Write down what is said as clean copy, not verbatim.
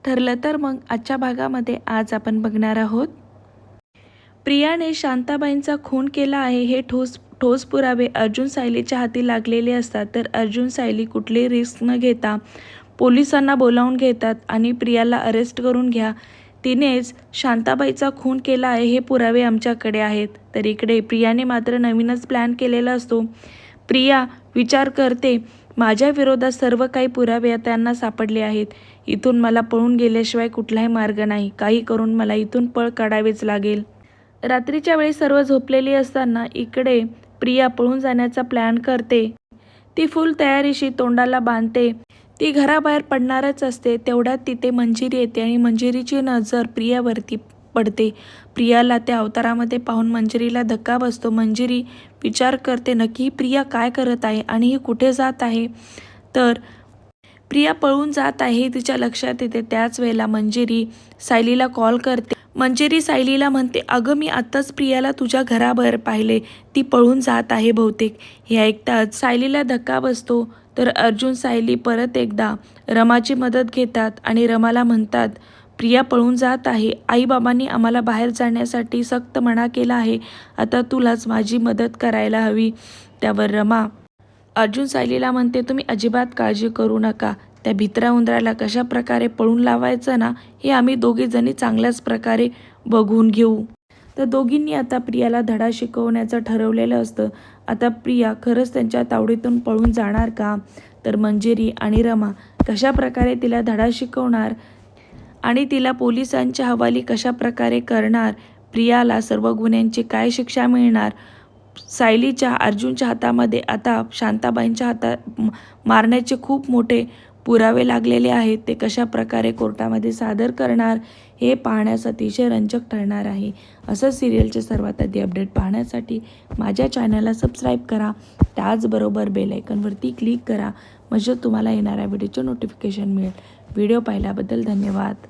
ठरलं तर मग आजच्या भागामध्ये आज आपण बघणार आहोत प्रियाने शांताबाईंचा खून केला आहे हे ठोस पुरावे अर्जुन सायलीच्या हाती लागलेले असतात. तर अर्जुन सायली कुठलीही रिस्क न घेता पोलिसांना बोलावून घेतात आणि प्रियाला अरेस्ट करून घ्या, तिनेच शांताबाईचा खून केला आहे हे पुरावे आमच्याकडे आहेत. तर इकडे प्रियाने मात्र नवीनच प्लॅन केलेला असतो. प्रिया विचार करते, माझ्या विरोधात सर्व काही पुरावे त्यांना सापडले आहेत. इथून मला पळून गेल्याशिवाय कुठलाही मार्ग नाही. काही करून मला इथून पळ काढावेच लागेल. रात्रीच्या वेळी सर्व झोपलेली असताना इकडे प्रिया पळून जाण्याचा प्लॅन करते. ती फुल तयारीशी तोंडाला बांधते. ती घराबाहेर पडणारच असते. तेवढ्यात तिथे मंजिरी येते आणि मंजिरीची नजर प्रियावरती पडते. प्रियाला त्या अवतारामध्ये पाहून मंजिरीला धक्का बसतो. मंजिरी विचार करते, नक्की प्रिया काय करत आहे आणि ही कुठे जात आहे. तर प्रिया पळून जात आहे हे तिच्या लक्षात येते. त्याच वेळेला मंजिरी सायलीला कॉल करते. मंजिरी सायलीला म्हणते, अगं मी आत्ताच प्रियाला तुझ्या घराबाहेर पाहिले, ती पळून जात आहे बहुतेक. हे ऐकताच सायलीला धक्का बसतो. तर अर्जुन सायली परत एकदा रमाची मदत घेतात आणि रमाला म्हणतात, प्रिया पळून जात आहे. आईबाबांनी आम्हाला बाहेर जाण्यासाठी सक्त मना केला आहे. आता तुलाच माझी मदत करायला हवी. त्यावर रमा अर्जुन सायलीला म्हणते, तुम्ही अजिबात काळजी करू नका. त्या भित्र्या उंदराला कशा प्रकारे पळून लावायचं ना, हे आम्ही दोघीजणी चांगल्याच प्रकारे बघून घेऊ. तर दोघींनी आता प्रियाला धडा शिकवण्याचं ठरवलेलं असतं. आता प्रिया खरंच त्यांच्या तावडीतून पळून जाणार का? तर मंजिरी आणि रमा कशा प्रकारे तिला धडा शिकवणार आणि तिला पोलिसांच्या हवाली कशा प्रकारे करणार? प्रियाला सर्व गुन्ह्यांची काय शिक्षा मिळणार? सायलीच्या अर्जुनच्या हातामध्ये आता शांताबाईंच्या हातात मारण्याचे खूप मोठे पुरावे लागलेले आहेत. ते कशा प्रकारे कोर्टामध्ये सादर करणार हे पाहण्यास अतिशय रंजक ठरणार आहे. असं सिरियलचे सर्वात आधी अपडेट पाहण्यासाठी माझ्या चॅनलला सबस्क्राईब करा. त्याचबरोबर बेल आयकॉनवरती क्लिक करा म्हणजे तुम्हाला येणाऱ्या व्हिडिओचे नोटिफिकेशन मिळेल. व्हिडिओ पाहिल्याबद्दल धन्यवाद.